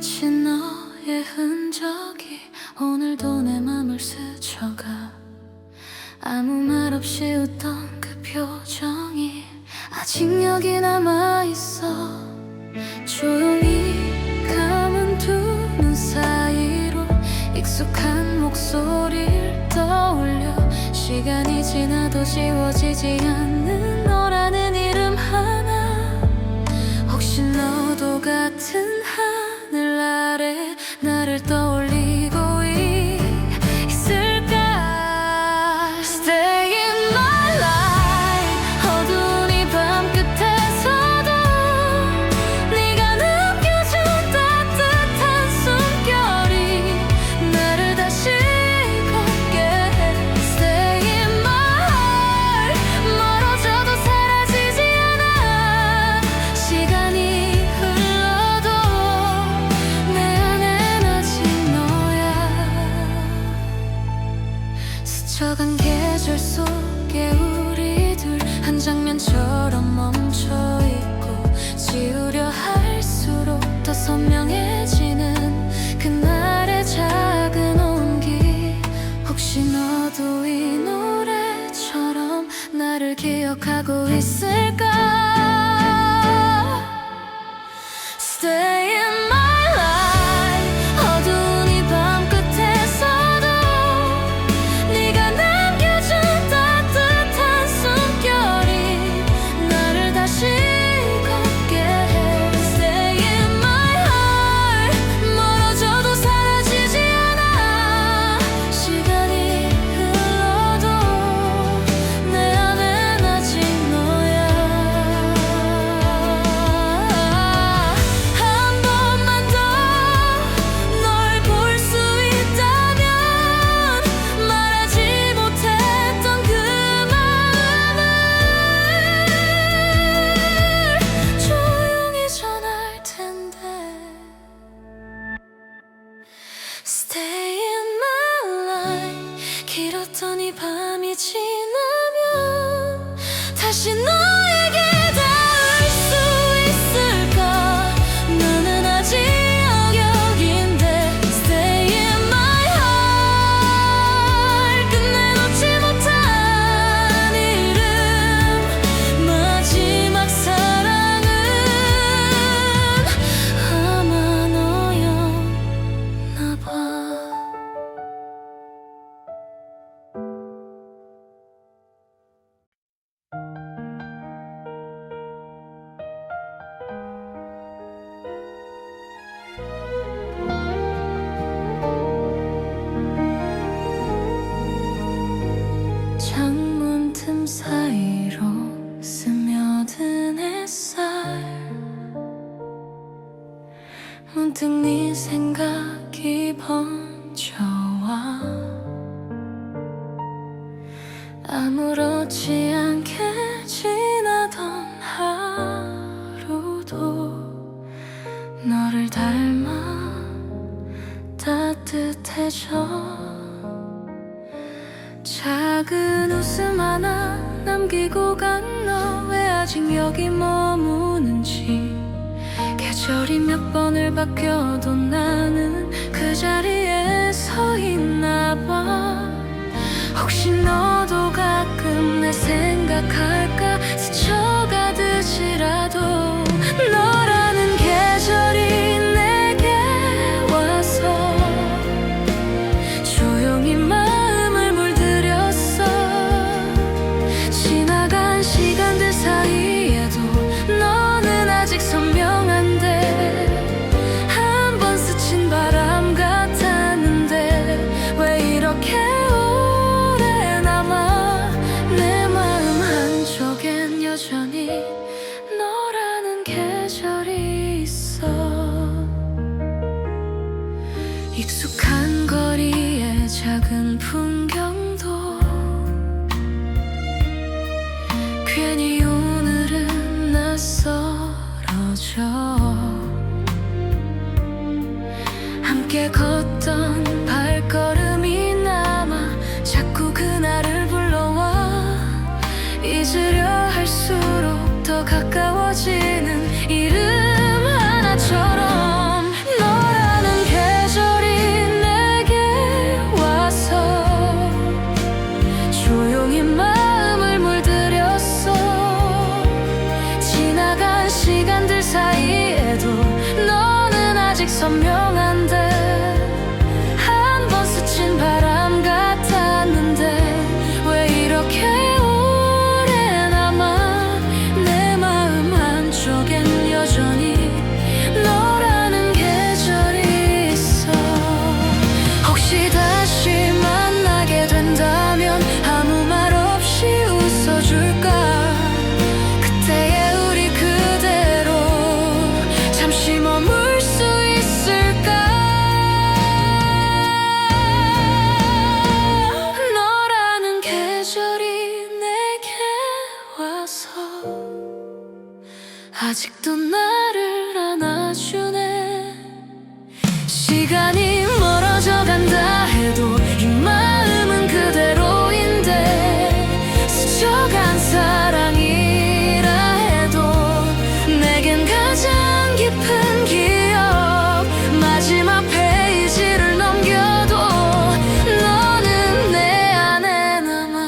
스친 너의 흔적이 오늘도 내 맘을 스쳐가. 아무 말 없이 웃던 그 표정이 아직 여기 남아있어. 조용히 감은 두 눈 사이로 익숙한 목소리를 떠올려. 시간이 지나도 지워지지 않는 너라는 이름 하나. 혹시 너도 같은 하늘 아래 나를 떠올리고 있을까? Stay in my life. 어두운 이 밤 끝에서도 네가 남겨준 따뜻한 숨결이 나를 다시 걷게 해. Stay in my heart. 멀어져도 사라지지 않아. 시간이 흘러도 내 안엔 아직 너야. 스쳐간 계절 속에 우리들 한 장면처럼 멈춰있고, 지우려 할수록 더 선명해지는 그날의 작은 온기. 혹시 너도 이 노래처럼 나를 기억하고 있을까? Stay in my life. 어두운 이 밤 끝에서도 네가 남겨준 따뜻한 숨결이 나를 다시 걷게 해. Stay in my heart. 멀어져도 사라지지 않아. 시간이 흘러도 내 안엔 아직 너야. 한 번만 더 널 볼 수 있다면 말하지 못했던 그 마음을 조용히 전할 텐데. Stay in my life. 길었던 이 밤이 지나면 다시 너에게 닿을 수 있을까? 나는 아직 여기인데. Stay in my heart. 끝내놓지 못한 이름, 마지막 사랑은 아마 너였나 봐. 창문 틈 사이로 스며든 햇살. 문득 네 생각이 번져와. 아무렇지 않게 지나던 하루도 너를 닮아 따뜻해져. 작은 웃음 하나 남기고 간 너 왜 아직 여기 머무는지. 계절이 몇 번을 바뀌어도 나는 그 자리에 서 있나 봐. 혹시 너도 가끔 날 생각할까? 스쳐가듯이라도 너라는 계절이 내게 와서 조용히 마음을 물들였어. 지나간 시간들 사이에도 너는 아직 선명한데. 한 번 스친 바람 같았는데 왜 이렇게 오래 남아. 내 마음 한쪽엔 여전히 너라는 계절이 있어. 익숙한 거리의 작은 풍경도 괜히 오늘은 낯설어져. 함께 걷던 발걸음이 남아 자꾸 그날을 불러와. 잊으려 할수록 더 가까워지는 이름 하나처럼. 너라 선명한데 한 번 스친 바람 같았는데 왜 이렇게 오래 남아 내 마음 한쪽엔 여전히 너라는 계절이 있어. 혹시 다시 만나게 된다면 아무 말 없이 웃어줄까. 그때의 우리 그대로 잠시 머물 수 있을까. 너라는 계절이 내게 와서 아직도 나를 안아주네. 시간이 멀어져 간다 해도 이 마음은 그대로인데 스쳐간 사랑이라 해도 내겐 가장 깊은 기억. 마지막 페이지를 넘겨도 너는 내 안에 남아.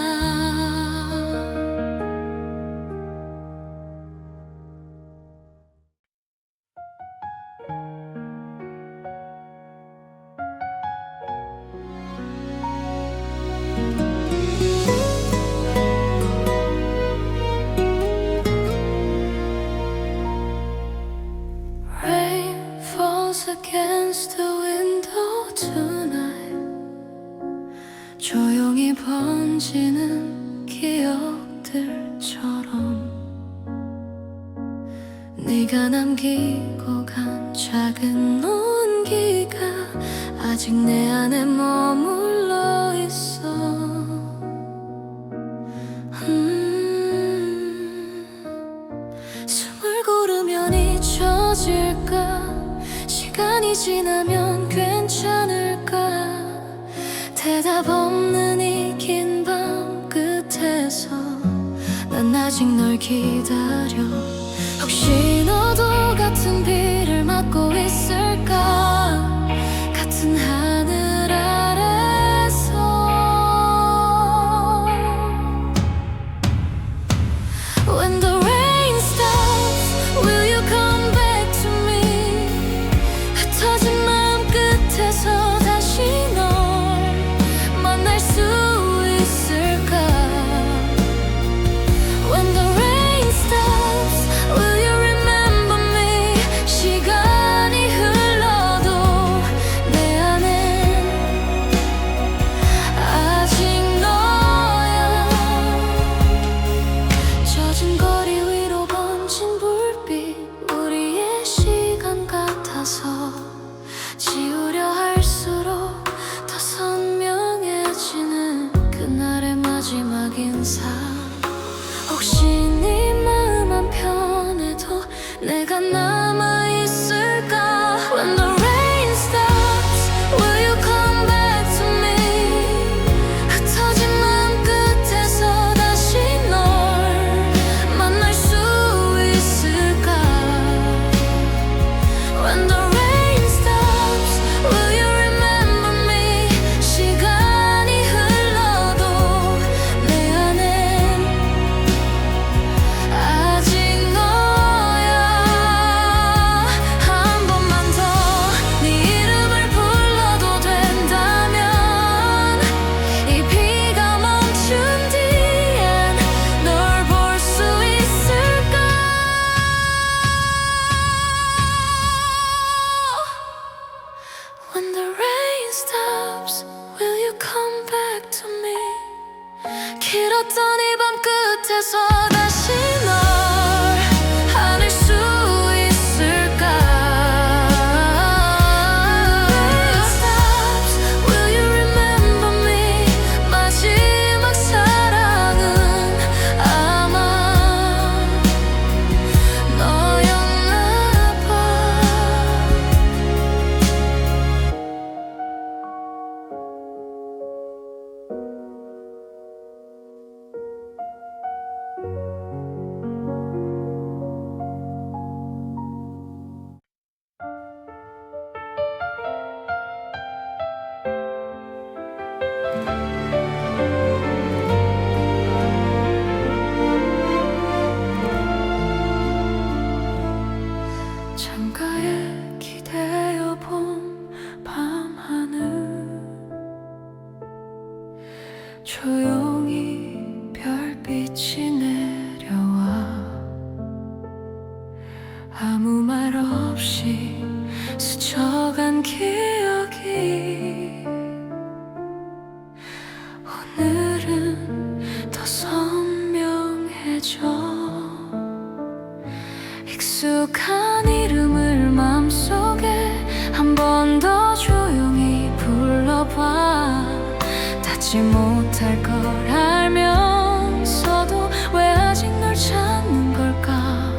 Rain falls against the window tonight. 조용히 번지는 기억들처럼 네가 남기고 간 작은 온기가 아직 내 안에 머물러 있어. 숨을 고르면 잊혀질까. 시간이 지나면 괜찮을까. 대답 없는 이 긴 밤 끝에서 난 아직 널 기다려. 혹시 너도 같은 비를 맞고 있을까. 같은 하늘 아래서 When the rain stops, will you come back to me. 흩어진 마음 끝에서 다시 널 만날 수 있을까. When the rain stops, will you remember me. 시간이 흘러도 내 안엔 아직 너야. 젖은 거리 위로 번진 불빛 우리의 시간 같아서 지우려 할수록 더 선명해지는 그날의 마지막 인사. 혹시 네 마음 한편에도 내가 남아있을까. When the rain stops, will you come back to me. 흩어진 마음 끝에서 다시 널 만날 수 있을까. When the rain stops, will you remember me. 시간이 흘러도 내 안엔 아직 너야. 한 번만 더 네 이름을 불러도 된다면 이 비가 멈춘 뒤엔 널 볼 수 있을까. When the rain stops, will you come back to me. 길었던 이 밤 끝에서 다시 널 안을 수 있을까. Rain stops, will you remember me. 마지막 사랑은 아마 너였나 봐. 조용히 별빛이 내려와 아무 말 없이 스쳐간 기억이 오늘은 더 선명해져 익숙한 이름을 맘속에 한 번 더 조용히 불러봐 닿지 못할 걸 알면서도 왜 아직 널 찾는 걸까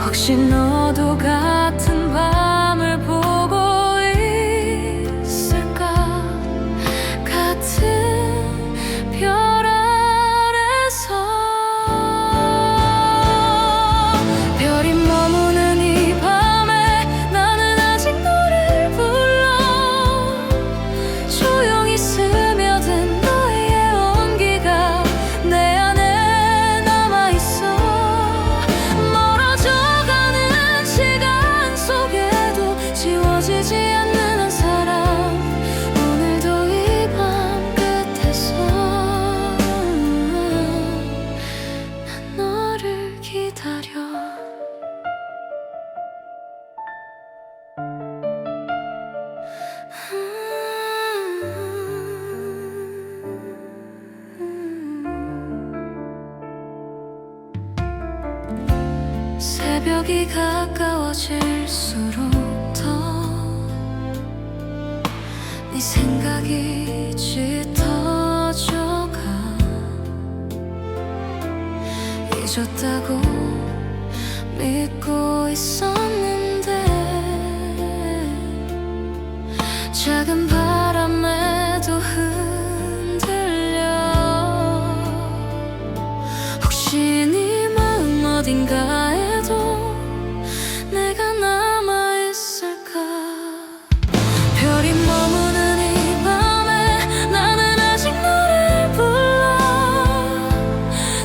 혹시 너도 같은 밤을 보고 있을까 같은 별 아래서 별이 머무는 이 밤에 나는 아직 너를 불러 조용히 스며든 너의 온기가 내 안에 남아있어 멀어져가는 시간 속에도 지워지지 않는 한 사람 오늘도 이 밤 끝에서 난 너를 기다려 새벽이 가까워질수록 더 네 생각이 짙어져가 잊었다고 믿고 있었는데 작은 바람에도 흔들려 혹시 네 마음 어딘가에도 내가 남아있을까 별이 머무는 이 밤에 나는 아직 너를 불러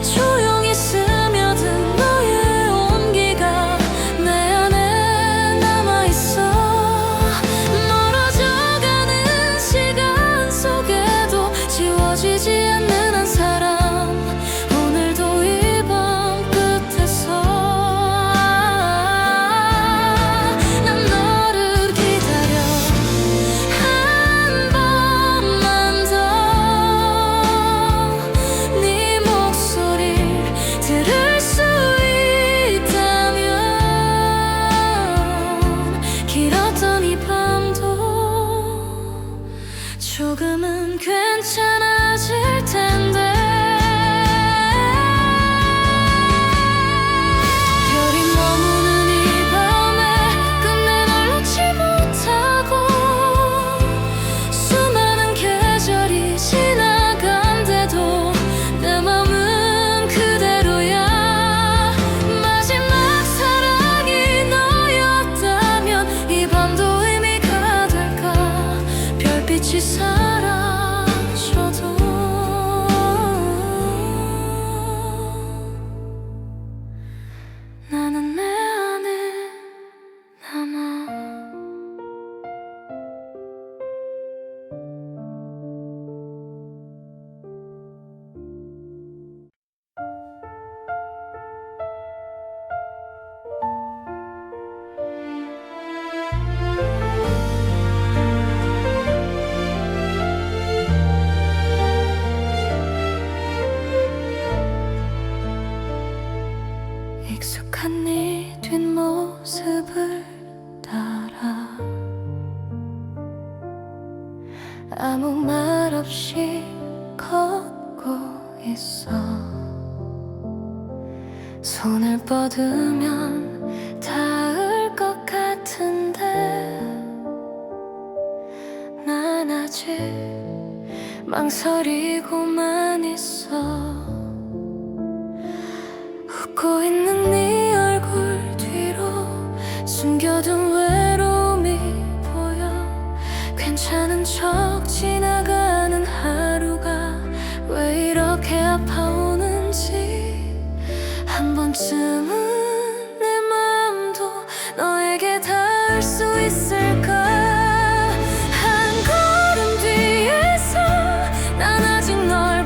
조용히 스며든 너의 온기가 내 안에 남아있어 멀어져가는 시간 속에도 지워지지 않는 한 사람 오늘도 이 밤 끝에서 난 너를 기다려 한 번만 더 네 목소리를 들을 수 있다면 길었던 이 밤도 조금은 괜찮아질 텐데 별이 머무는 이 밤에 끝내 널 놓지 못하고 수많은 계절이 지나간데도 내 맘은 그대로야 마지막 사랑이 너였다면 이 밤도 의미가 될까 별빛이 사라져도 나는 내 안에 남아 익숙한 네 뒷모습을 따라 아무 말 없이 걷고 있어 손을 뻗으면 닿을 것 같은데 난 아직 망설이고만 있어 웃고 있는 네 얼굴 뒤로 숨겨둔 외로움이 보여 괜찮은 척 지나가는 하루가 왜 이렇게 아파오는지 한 번쯤은 내 맘도 너에게 닿을 수 있을까 한 걸음 뒤에서 난 아직 널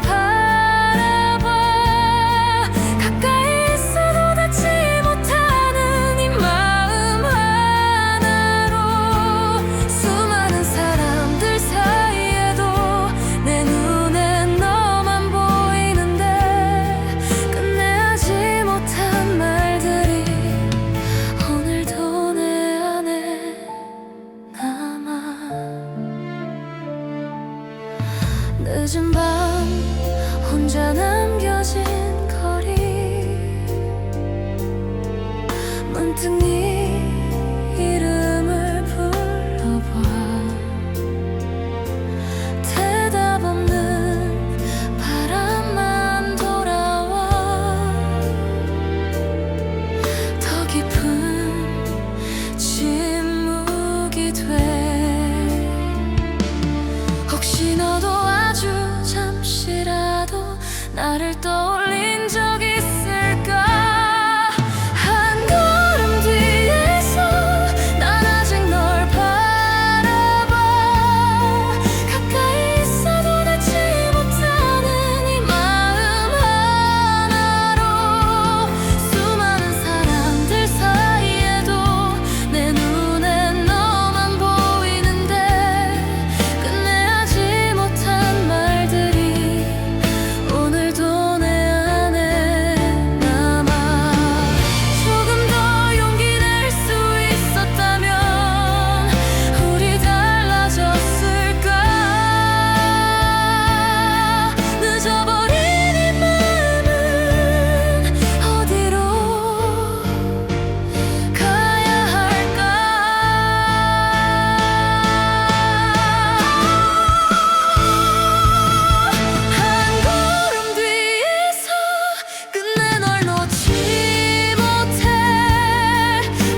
늦은 밤 혼자 남겨진 거리 문득 네 이름을 불러봐 대답 없는 바람만 돌아와 더 깊은 침묵이 돼 혹시 너도 아주 잠시라도 나를 떠올린 적 있을까 한 걸음 뒤에서 난 아직 널 바라봐 가까이 있어도 닿지 못하는 이 마음 하나로 수많은 사람들 사이에도 내 눈엔 너만 보이는데 끝내 하지 못한 말들이 오늘도 내 안에 남아 조금 더 용기 낼 수 있었다면 우리 달라졌을까 늦어버린 이 마음은 어디로 가야 할까 한 걸음 뒤에서 끝내 널 놓지 못해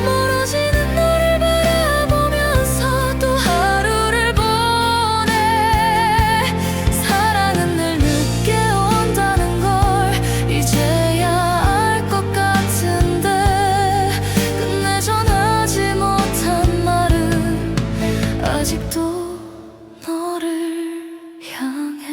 멀어지는 너를 바라보면서 또 하루를 보내 사랑은 늘 늦게 온다는 걸 이제야 알 것 같은데 끝내 전하지 못한 말은 아직도 너를 향해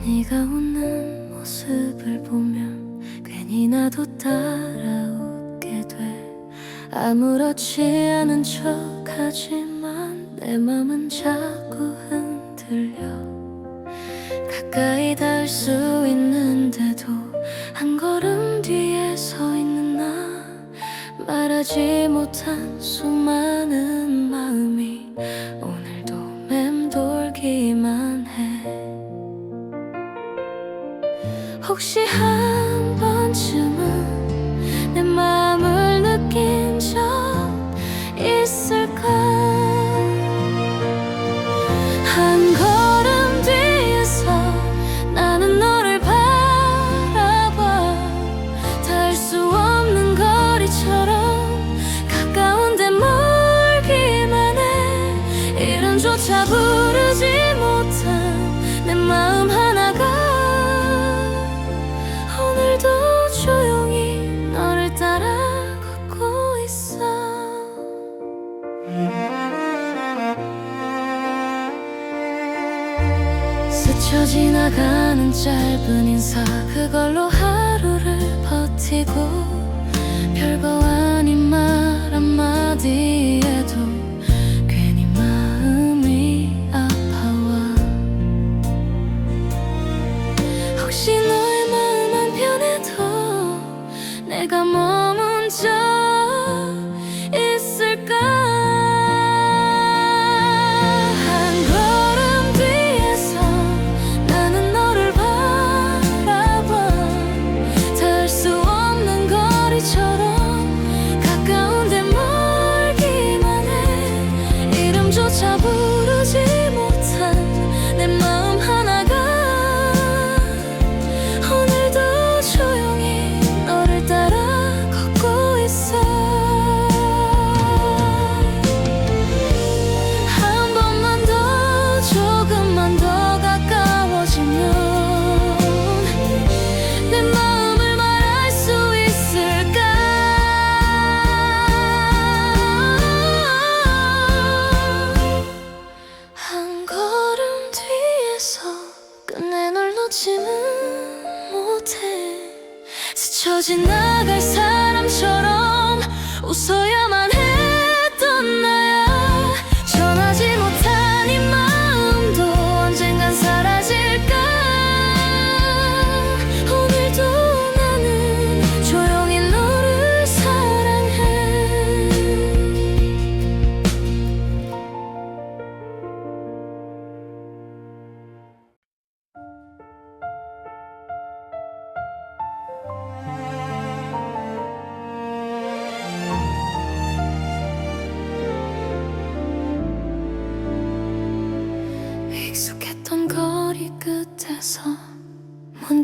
네가 웃는 모습을 보면 괜히 나도 따라 웃게 돼 아무렇지 않은 척 하지만 내 맘은 자꾸 흔들려 가까이 닿을 수 있는데도 한 걸음 뒤에 서 있는 나 말하지 못한 수많은 마음이 오늘도 맴돌기만 해 혹시 한 번쯤은 내 마음을 느낀 적 있을까 한 걸음 뒤에서 나는 너를 바라봐 닿을 수 없는 거리처럼 가까운데 멀기만 해 이름조차 부르지 못한 내 마음 하나가 오늘도 조용히 너를 따라 걷고 있어 스쳐 지나가는 짧은 인사 그걸로 하루를 버티고 별거 아닌 말 한마디에도 괜히 마음이 아파와 혹시 너의 마음 한편에도 내가 머문 적 있을까 한 걸음 뒤에서 나는 너를 바라봐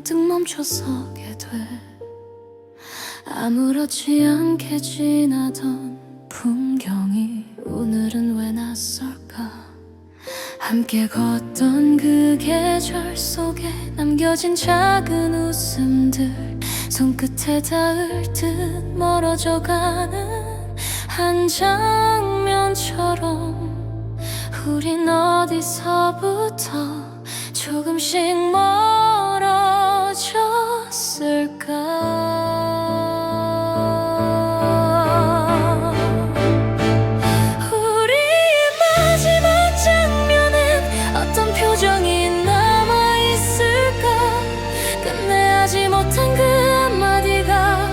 문득 멈춰서게 돼. 아무렇지 않게 지나던 풍경이 오늘은 왜 낯설까. 함께 걷던 그 계절 속에 남겨진 작은 웃음들, 손끝에 닿을 듯 멀어져가는 한 장면처럼 우린 어디서부터 조금씩 멀어졌을까. 우리의 마지막 장면엔 어떤 표정이 남아있을까. 끝내지 못한 그 한마디가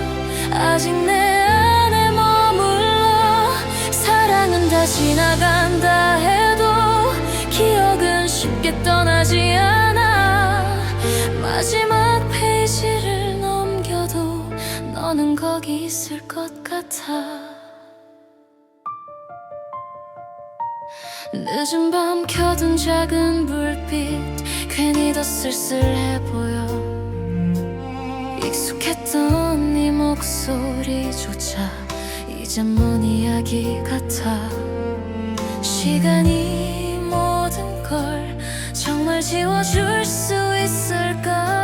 아직 내 안에 머물러. 사랑은 다 지나간다 해도 기억은 쉽게 떠나지 않아. 마지막 페이지를 넘겨도 너는 거기 있을 것 같아. 늦은 밤 켜둔 작은 불빛, 괜히 더 쓸쓸해 보여. 익숙했던 네 목소리조차 이젠 먼 이야기 같아. 시간이 모든 걸 정말 지워줄 수 있을까.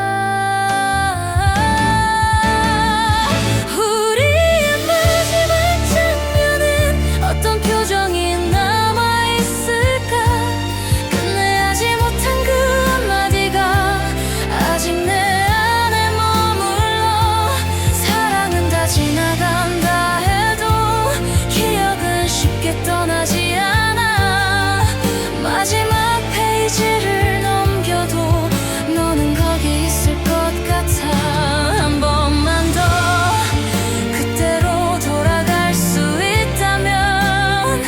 우리의 마지막 장면엔 어떤 표정이 남아있을까. 끝내지 못한 그 한마디가 아직 내 안에 머물러. 사랑은 다 지나간다 해도 기억은 쉽게 떠나지 않아. 마지막 페이지를 넘겨도 너는 거기 있을 것 같아. 한 번만 더 그때로 돌아갈 수 있다면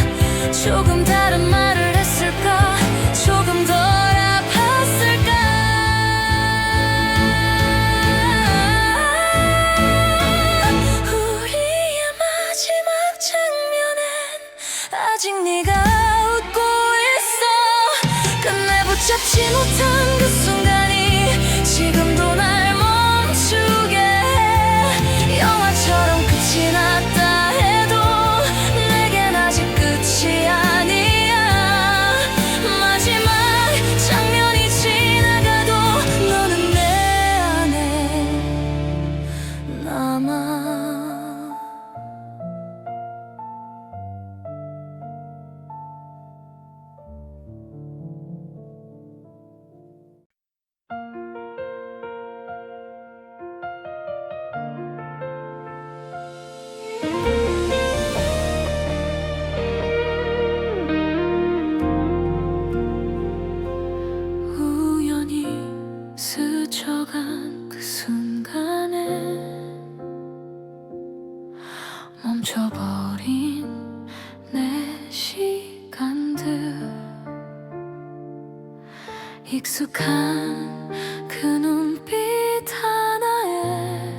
조금 다른 말을 했을까. 조금 덜 아팠을까. 우리의 마지막 장면엔 아직 네가 웃고 있어. 끝내 붙잡지 못한 그 순간이 지금도 날 멈추게 해. 영화처럼 끝이 났다 해도 내겐 아직 끝이 아니야. 마지막 장면이 지나가도 너는 내 안에 남아. 우연히 스쳐간 그 순간에 멈춰버린 내 시간들. 익숙한 그 눈빛 하나에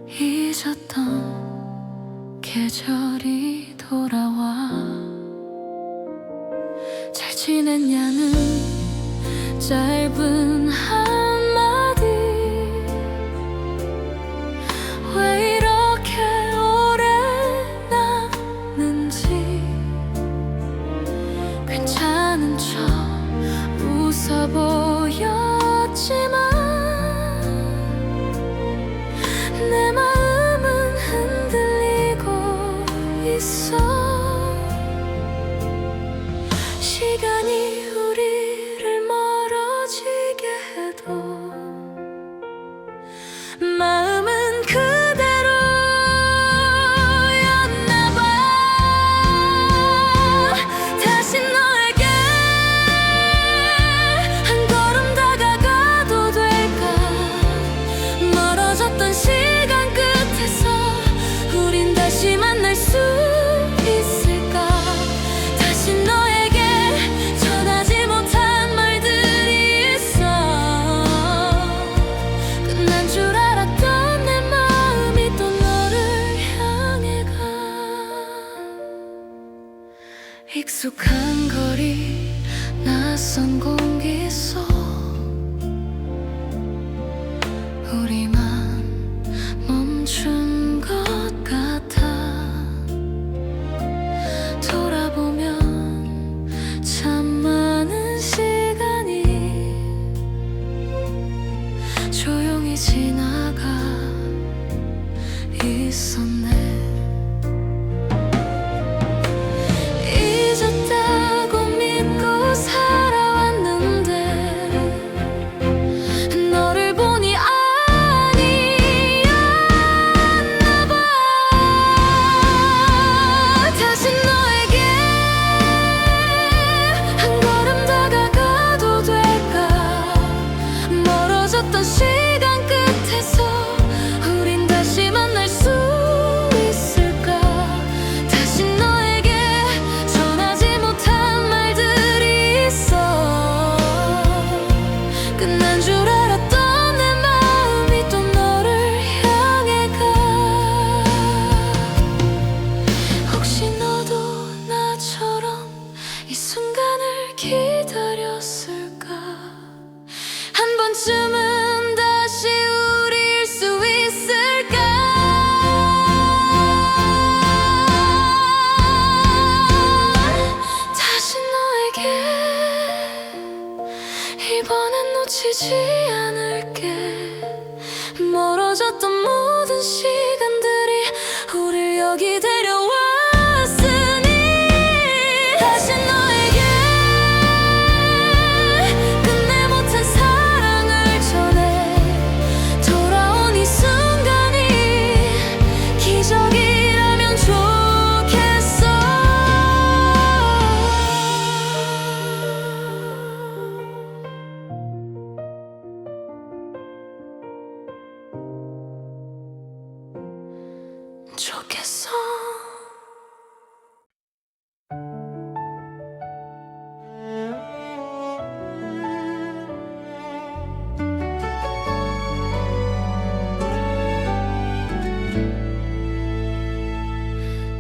잊었던 계절이 돌아와. 잘 지냈냐는 짧은 한마디, 왜 이렇게 오래 남는지. 괜찮은 척 웃어 보였지만 내 마음은 흔들리고 있어. 시간이 우리를 멀어지게 해도 마음은 그대로였나 봐. 다시 너에게 한 걸음 다가가도 될까. 멀어졌던 시간 끝에서 우린 다시 만날 수 있을까. 다시 너에게 전하지 못한 말들이 있어. 끝난 줄 알았던 내 마음이 또 너를 향해 가. 익숙한 거리, 낯선 공기 속 사라지지 않을게. 멀어졌던 모든 시간들이 우릴 여기 데려왔으니 다시 너에게 끝내 못한 사랑을 전해. 돌아온 이 순간이 기적이라면 좋겠어. 좋겠어.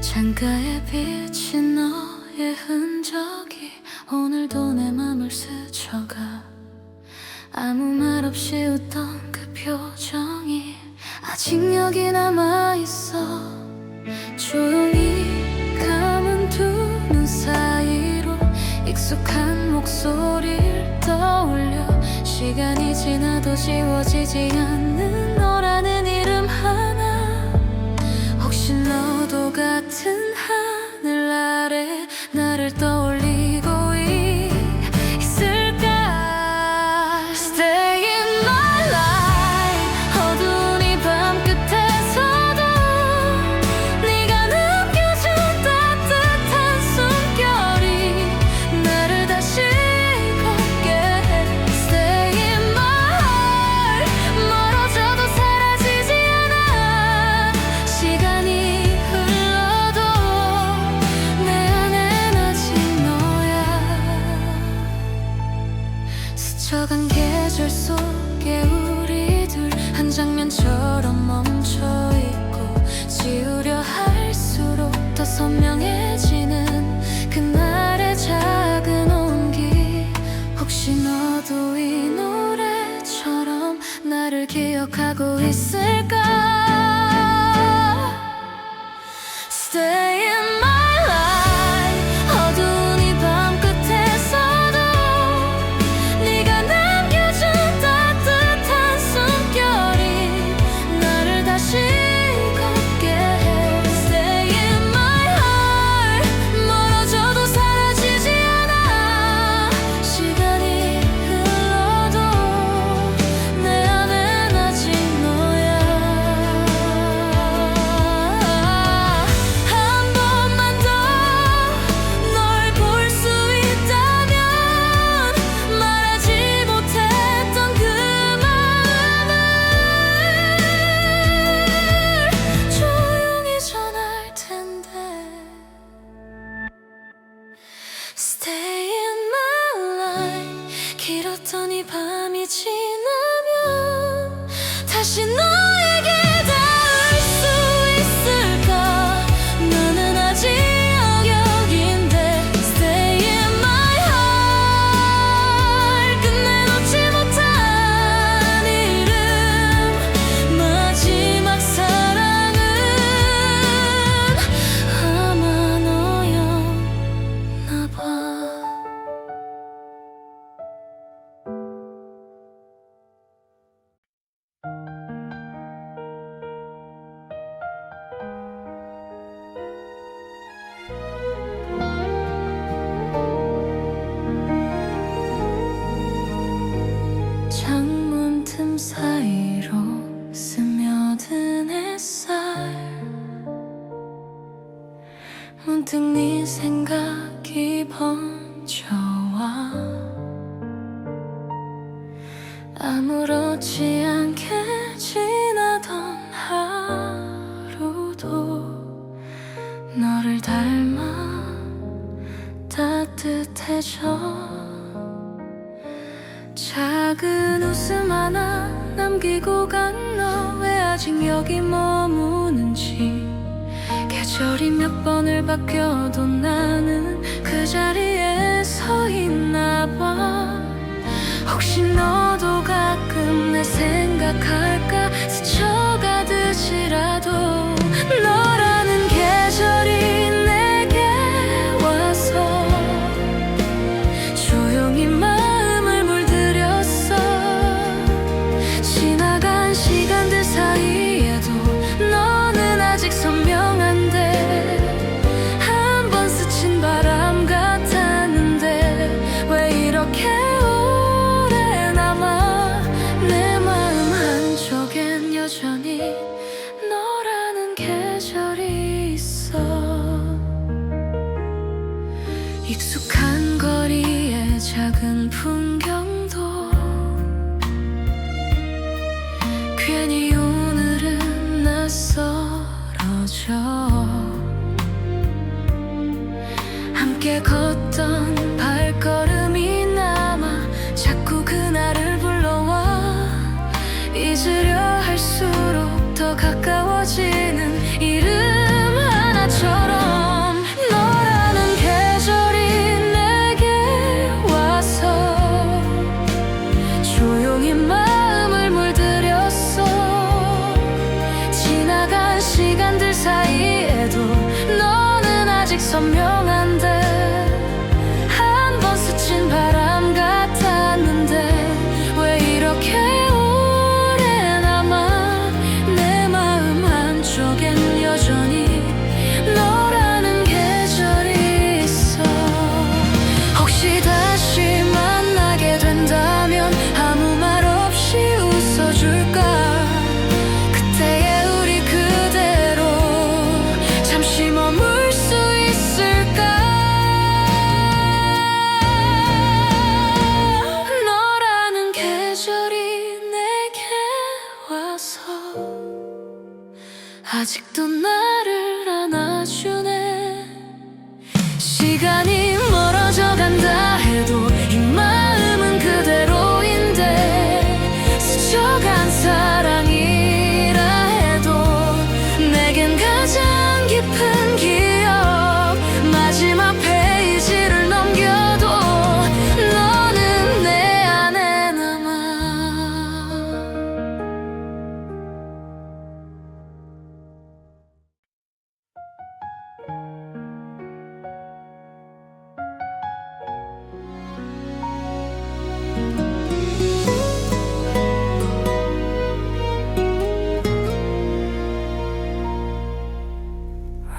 창가에 비친 너의 흔적이 오늘도 내 맘을 스쳐가. 아무 말 없이 웃던 그 표정이 아직 여기 남아있어. 조용히 감은 두 눈 사이로 익숙한 목소리를 떠올려. 시간이 지나도 지워지지 않는 너라는 이름 하나. 혹시 너도 같은 하늘 아래 나를 떠올리고 있을까? Stay in my life. 어두운 이 밤 끝에서도 네가 남겨준 따뜻한 숨결이 나를 다시 걷게 해. Stay in my heart. 멀어져도 사라지지 않아. 시간이 흘러도 내 안엔 아직 너야. 스쳐간 계절 속에 우리들 한 장면처럼 멈춰있고, 지우려 할수록 더 선명해지는 그날의 작은 온기. 혹시 너도 이 노래처럼 나를 기억하고 있을까? Stay in my life. 어두운 이 밤 끝에서도 네가 남겨준 따뜻한 숨결이 나를 다시 걷게 해. Stay in my heart. 멀어져도 사라지지 않아. 시간이 흘러도 내 안엔 아직 너야. 한 번만 더 널 볼 수 있다면 말하지 못했던 그 마음을 조용히 전할 텐데. Stay in my life. 길었던 이 밤이 지나면 다시 너에게 닿을 수 있을까? 나는 아직 여기인데. Stay in my heart. 끝내 놓지 못한 이름. 마지막 사랑은 아마 너였나 봐. 창문 틈 사이로 스며든 햇살. 문득 네 생각이 번져와. 아무렇지 않게 지나던 하루도 너를 닮아 따뜻해져. 작은 웃음 하나 남기고 간 너 왜 아직 여기 머무는지. 계절이 몇 번을 바뀌어도 나는 그 자리에 서 있나 봐. 혹시 너도 가끔 내 생각할까? 스쳐가듯이라도 너라는 계절이 내게 와서 조용히 마음을 물들였어. 익숙한 거리의 작은 풍경도 괜히 오늘은 낯설어져. 함께 걷던 발걸음이 남아 자꾸 그날을 불러와. 잊으려 할수록 더 가까워지는 이름 하나처럼 너라는 계절이 내게 와서 조용히 마음을 물들였어. 지나간 시간들 사이에도 너는 아직 선명한데, 한 번 스친 바람 같았는데 왜 이렇게 오래 남아. 내 마음 한쪽엔 여전히 너라는 계절이 있어. 혹시 다시 만나게 된다면 아무 말 없이 웃어줄까. 그때의 우리 그대로 잠시 머물 수 있을까. 너라는 계절이 내게 와서 아직도 나를 안아주네. 시간이 멀어져 간다 해도 이 마음은 그대로인데, 스쳐간 사랑이라 해도 내겐 가장 깊은 기억. 마지막 페이지를 넘겨도 너는 내 안에 남아.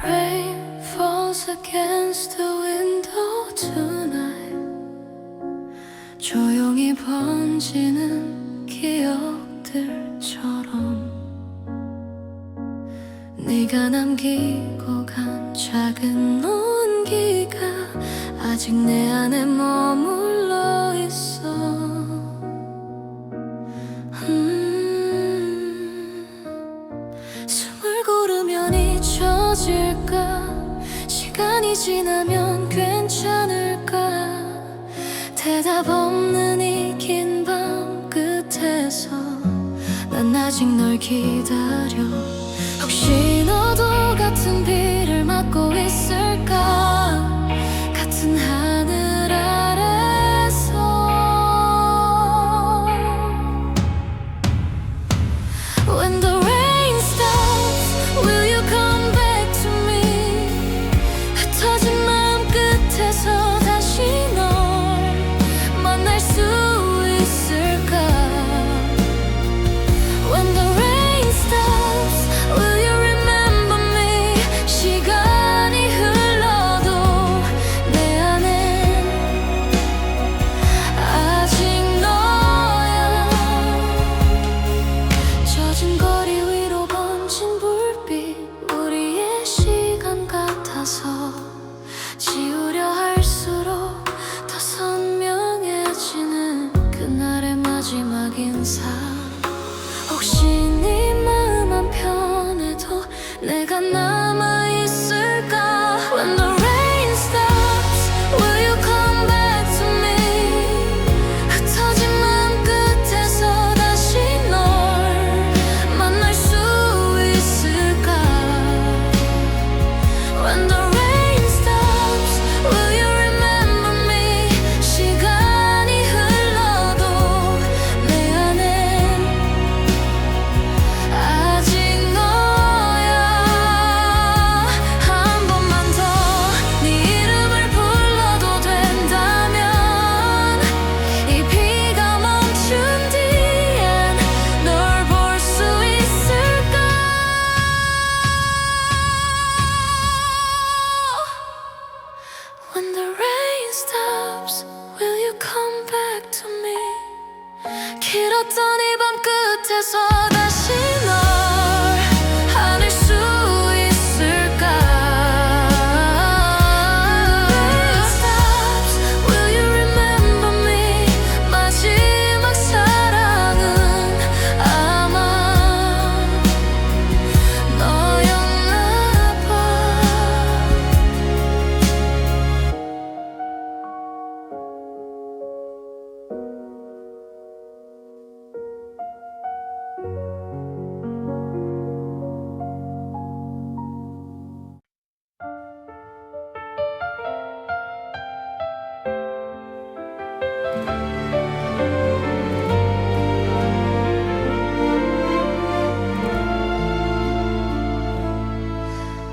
Rain falls against the window tonight. 조용히 번지는 기억들처럼 네가 남기고 간 작은 온기가 아직 내 안에 머물러 있어. 숨을 고르면 잊혀질까. 시간이 지나면 괜찮을까. 대답 없는 이 긴 밤 끝에서 난 아직 널 기다려. 혹시 너도 같은 비를 맞고 있을까. 같은 하늘 아래서. When the rain stops, will you come back to me. 흩어진 마음 끝에서 다시 널 만날 수 있을까. When the rain stops, will you remember me. 시간이 흘러도 내 안엔 아직 너야. 젖은 거리 위로 번진 불빛, 우리의 시간 같아서 지우려 할수록 더 선명해지는 그날의 마지막 인사. 혹시 네 마음 한편에도 내가 남아있을까. When the rain stops, will you come back to me. 흩어진 마음 끝에서 다시 널 만날 수 있을까. When the rain stops, will you remember me. 시간이 흘러도 내 안엔 아직 너야. 한 번만 더 네 이름을 불러도 된다면, 이 비가 멈춘 뒤엔 널 볼 수 있을까. When the rain stops, will you come back to me. 길었던 이 밤 끝에서 다시 널 안을 수 있을까. Rain stops,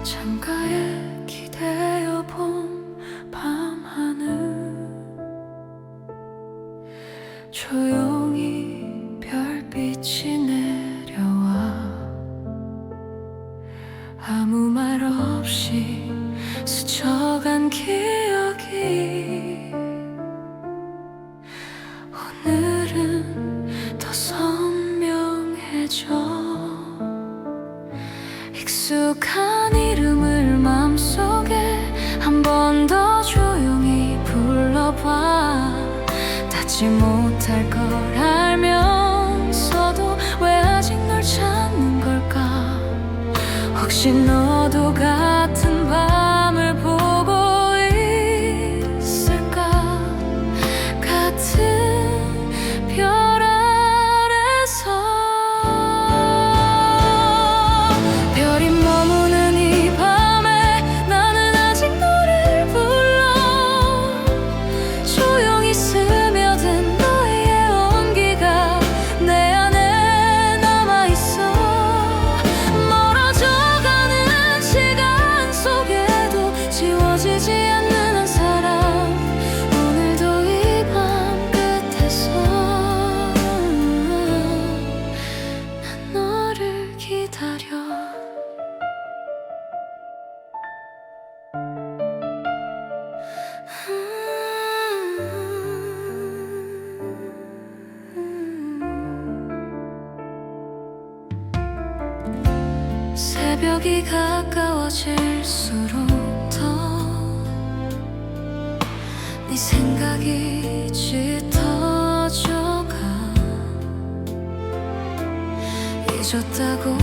창가에 기대어 본 밤하늘 조용히 별빛이 내려와 아무 말 없이 스쳐간 기억이 오늘은 더 선명해져 익숙한 이름을 맘속에 한 번 더 조용히 불러봐 닿지 못할 걸 알면서도 왜 아직 널 찾는 걸까 혹시 너도 같은 밤을 보고 있을까 같은 별 아래서 별이 머무는 이 밤에 나는 아직 너를 불러 조용히 스며든 너의 온기가 내 안에 남아있어 멀어져가는 시간 속에도 지워지지 않는 한 사람 오늘도 이 밤 끝에서 난 너를 기다려 새벽이 가까워질수록 더 네 생각이 짙어져가 잊었다고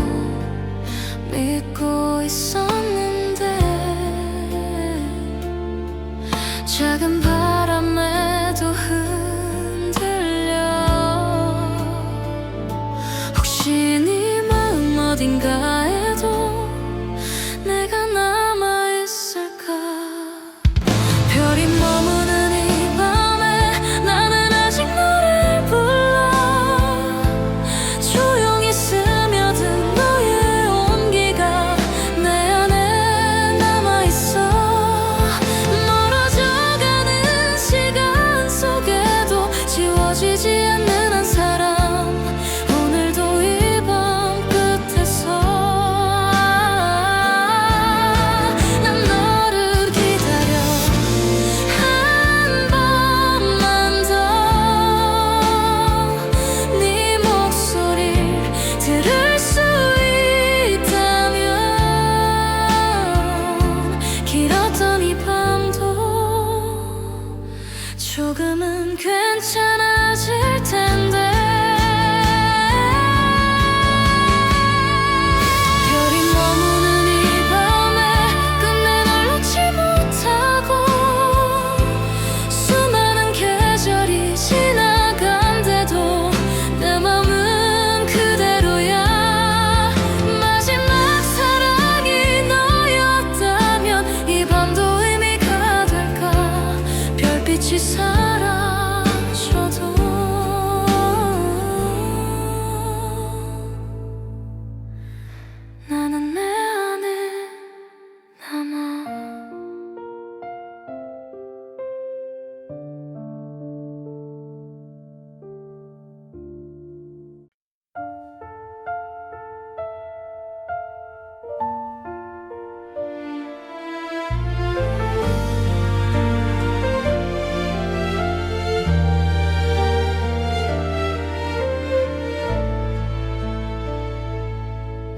믿고 있었는데 작은 바람에도 흔들려 혹시 네 마음 어딘가에도 내가 남아있을까 별이 머무는 이 밤에 나는 아직 너를 불러 조용히 스며든 너의 온기가 내 안에 남아있어 멀어져가는 시간 속에도 지워지지 않는 한 사람 오늘도 이 밤 끝에서 난 너를 기다려 한 번만 더 네 목소리를 들을 수 있다면 길었던 이 밤도 조금은 괜찮아질 텐데 별이 머무는 이 밤에 끝내 널 놓지 못하고 수많은 계절이 지나간대도 내 맘은 그대로야 마지막 사랑이 너였다면 이 밤도 의미가 될까 별빛이 사라져도 나는 내 안에 남아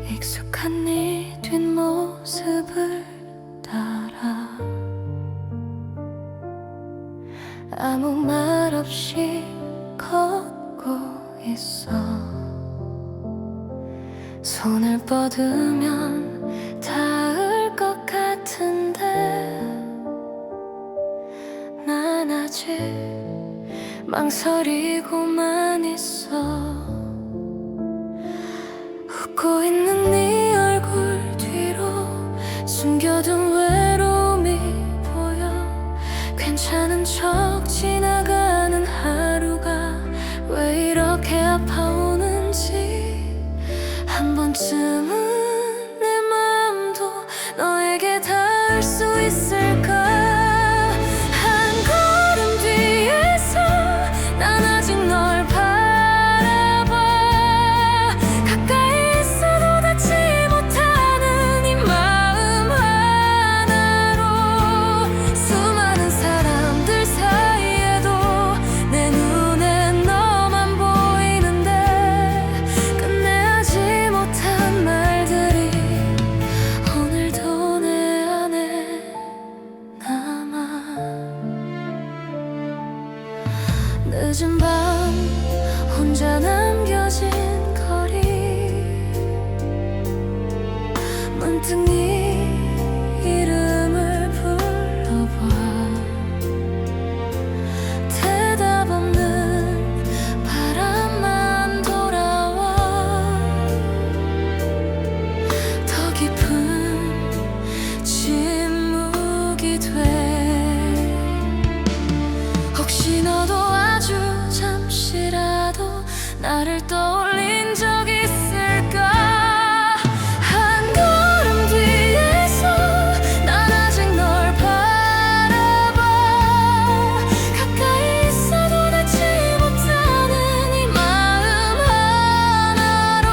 익숙한 네 뒷모습을 따라 아무 말 없이 걷고 있어 손을 뻗으면 닿을 것 같은데 난 아직 망설이고만 있어 웃고 있는 네 얼굴 뒤로 숨겨둔 외로움이 보여 괜찮은 척 지나가는 하루가 왜 이렇게 아파오는지 한 번쯤은 내 마음도 너의 내게 닿을 수 있을까? 한 걸음 뒤에서 난 아직 널 바라봐. 가까이 있어도 닿지 못하는 이 마음 하나로 수많은 사람들 사이에도 내 눈엔 너만 보이는데 끝내 하지 못한 말들이 오늘도 내 안에 남아. 늦은 밤 혼자 남겨진 거리, 문득 네 이름을 불러봐. 대답 없는 바람만 돌아와. 더 깊은 침묵이 돼. 혹시 너도 아주 잠시라도 나를 떠올린 적 있을까? 한 걸음 뒤에서 난 아직 널 바라봐. 가까이 있어도 닿지 못하는 이 마음 하나로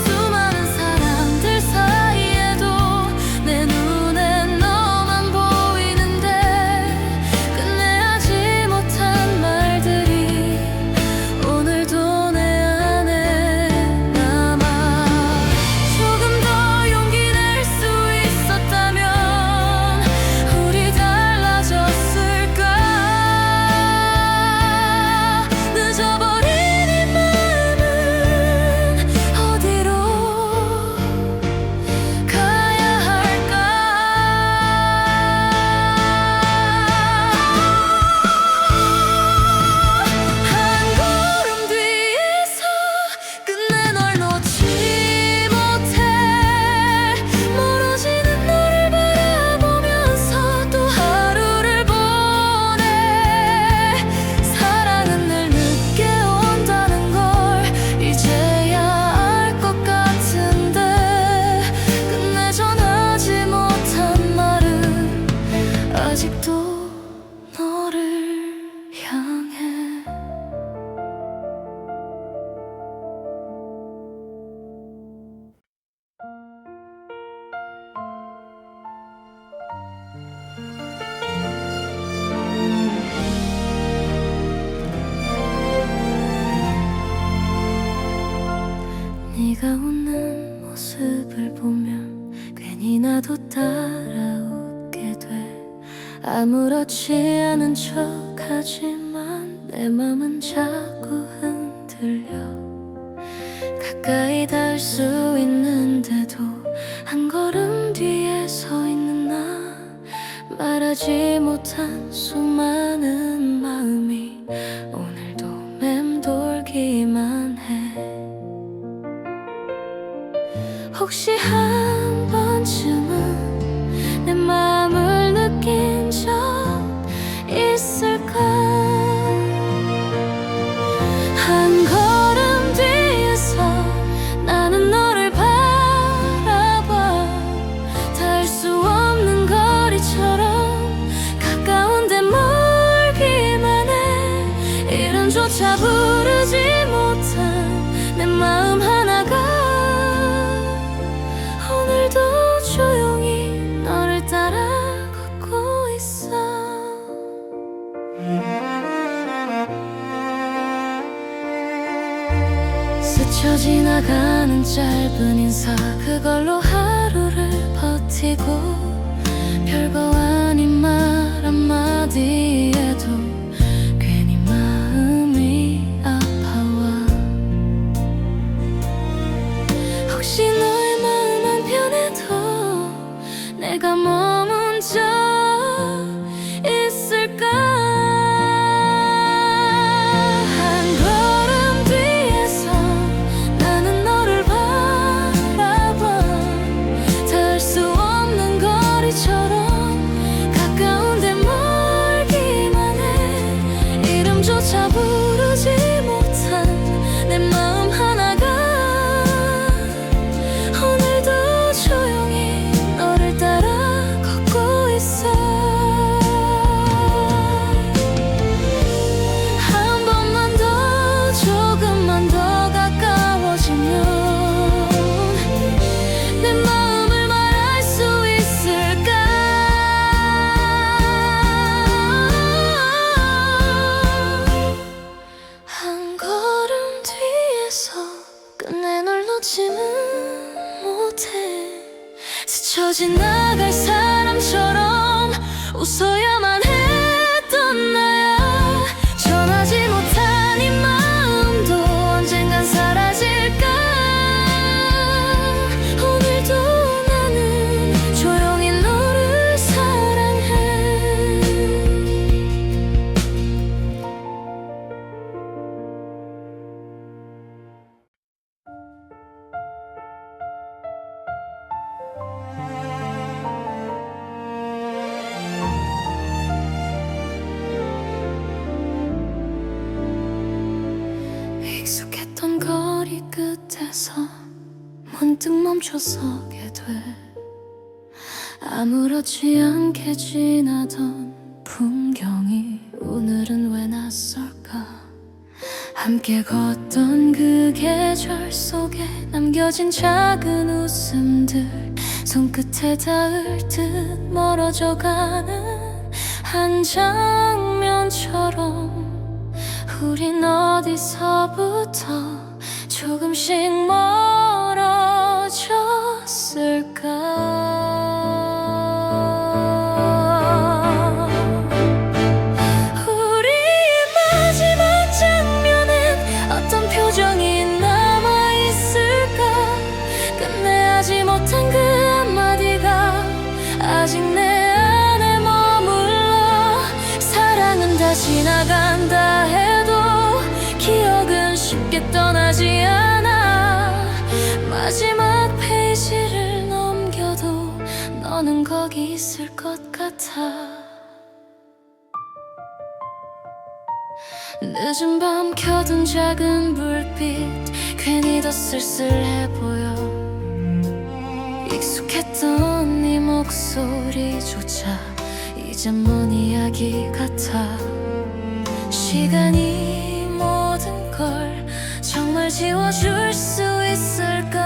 수많은 사람들 사이에도 내 눈엔 너만 보이는데 끝내 하지 못한 말들이 오늘도 내 안에 남아. 조금 더 용기 낼 수 있었다면 우리 달라졌을까? 늦어버린 이 마음은 어디로 가야 할까? 한 걸음 뒤에서 끝내 널 놓지 못해. 멀어지는 너를 바라보면서 또 하루를 보내. 사랑은 늘 늦게 온다는 걸 이제야 알 것 같은데 끝내 전하지 못한 말은 아직도 너를 향해. 네가 웃는 모습을 보면 괜히 나도 따라웃게 돼. 아무렇지 않은 척하지만 내 맘은 자꾸 흔들려. 가까이 닿을 수 있는데도 한 걸음 뒤에 서 있는 나. 말하지 못한 수많은 마음이 오늘도 맴돌기만 해. 혹시 한 번쯤은 내 마음을 느낀 적 있을까? 한 걸음 뒤에서 나는 너를 바라봐. 닿을 수 없는 거리처럼 가까운데 멀기만 해. 이름조차 부르지 못한 내 마음 하나가 오늘도 조용히 너를 따라 걷고 있어. 스쳐 지나가는 짧은 인사, 그걸로 하루를 버티고 별거 아닌 말 한마디에도 괜히 마음이 아파와. 혹시 너의 마음 한편에도 내가 머문 적 있을까? 한 걸음 뒤에서 나는 너를 바라봐. 닿을 수 없는 거리처럼 가까운데 멀기만 해. 이름조차 부르지 못한 내 마음 하나가 오늘도 조용히 너를 웃어야만 했던 나야. 전하지 못한 이 마음도 언젠간 사라질까. 오늘도 나는 조용히 너를 사랑해. 익숙했던 거리 끝에서 문득 멈춰서게 돼. 아무렇지 않게 지나던 풍경이 오늘은 왜 낯설까. 함께 걷던 그 계절 속에 남겨진 작은 웃음들, 손끝에 닿을 듯 멀어져가는 한 장면처럼 우린 어디서부터 조금씩 멀어졌을까. 우리의 마지막 장면엔 어떤 표정이 남아있을까. 끝내 하지 못한 그 한마디가 아직 내 안에 머물러. 사랑은 다 지나간다 해도 기억은 쉽게 떠나지 않아. 마지막 페이지를 넘겨도 너는 거기 있을 것 같아. 늦은 밤 켜둔 작은 불빛, 괜히 더 쓸쓸해 보여. 익숙했던 네 목소리조차 이젠 먼 이야기 같아. 시간이 모든 걸 정말 지워줄 수 있을까.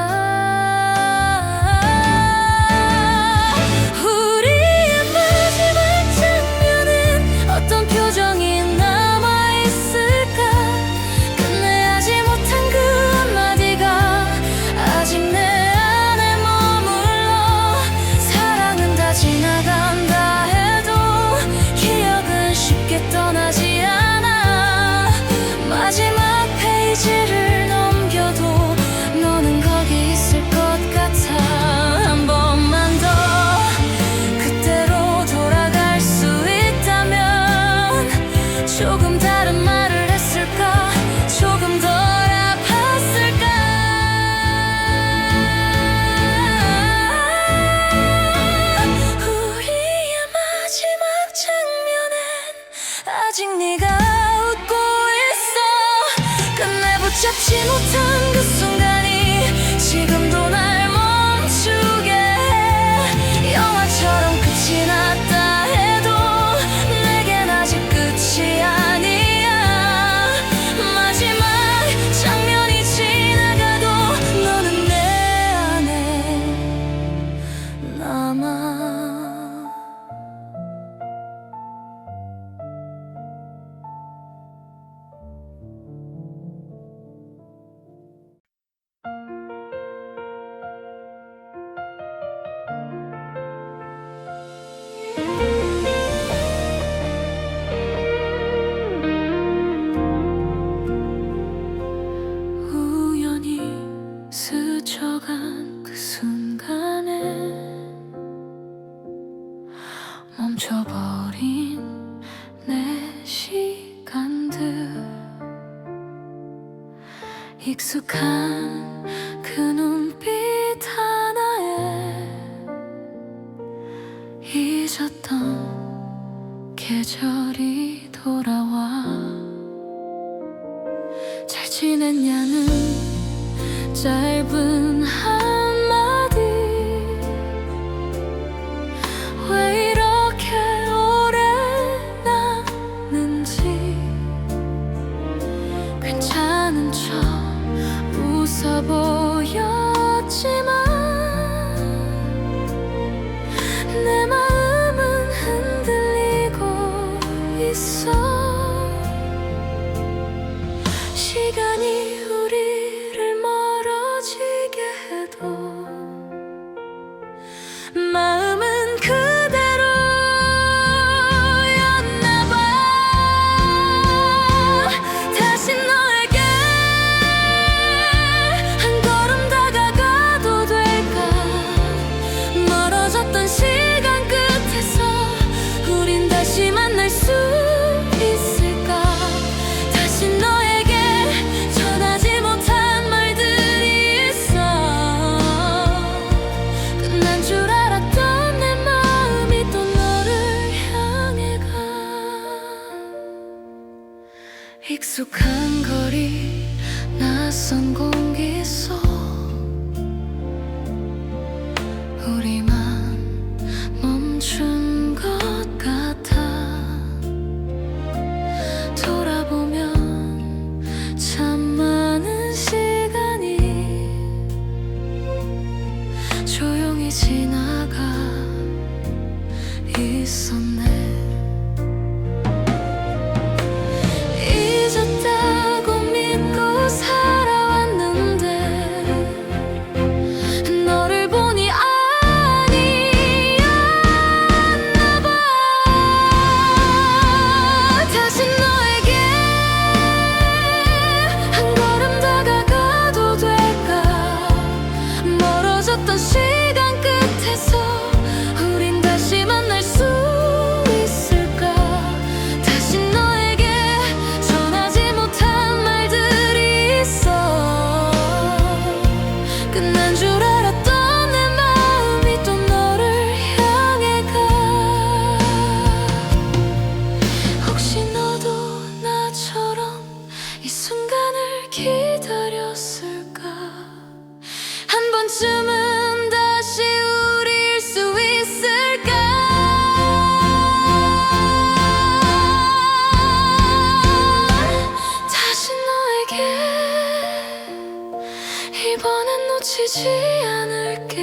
우리의 마지막 장면엔 어떤 표정이 남아있을까. 끝내 하지 못한 그 한마디가 아직 내 안에 머물러. 사랑은 다 지나간다 해도 기억은 쉽게 떠나지 않아. 마지막 페이지를 넘겨도 너는 거기 있을 것 같아. 한 번만 더 그때로 돌아갈 수 있다면 조금 다른 말을 했을까. 조금 덜 아팠을까. 우리의 마지막 장면엔 아직 네가 웃고 있어. 끝내 붙잡지 못한 그 순간이 지금도 날 멈추게 해. 영화처럼 끝이 났다 해도 내겐 아직 끝이 아니야. 마지막 장면이 지나가도 너는 내 안에 남아. 우연히 스쳐간 그 순간에 멈춰버린 내 시간들. 익숙한 그 눈빛 하나에 잊었던 계절이 돌아와. 잘 지냈냐는 짧은 한마디, 왜 이렇게 오래 났는지. 괜찮은 척 웃어 보였지만 내 마음은 흔들리고 있어. 시간이 우리를 멀어지게 익숙한 거리 낯선 공기 속 우리만 멈춘 것 같아. 돌아보면 참 많은 시간이 조용히 지나가 있었네. 잊었다고 믿고 살아왔는데 너를 보니 아니었나 봐. 다시 너에게 한 걸음 다가가도 될까. 멀어졌던 시간 끝에서 우린 다시 만날 수 있을까. 다시 너에게 전하지 못한 말들이 있어. 끝난 줄 알았던 내 마음이 또 너를 향해 가. 혹시 너도 나처럼 이 순간을 기다렸을까. 한 번쯤은 다시 우릴 수 있을까. 다시 너에게 이번엔 놓치지 않을게.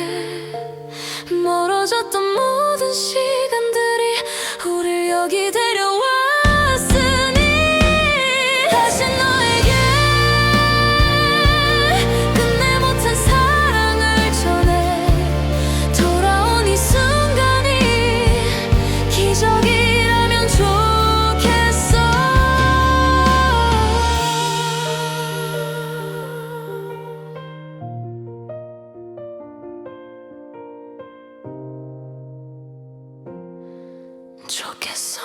멀어졌던 모든 시간들이 우릴 여기 데려왔으니 다시 너에게 끝내 못한 사랑을 전해. 돌아온 이 순간이 기적이라면 좋겠어. 좋겠어.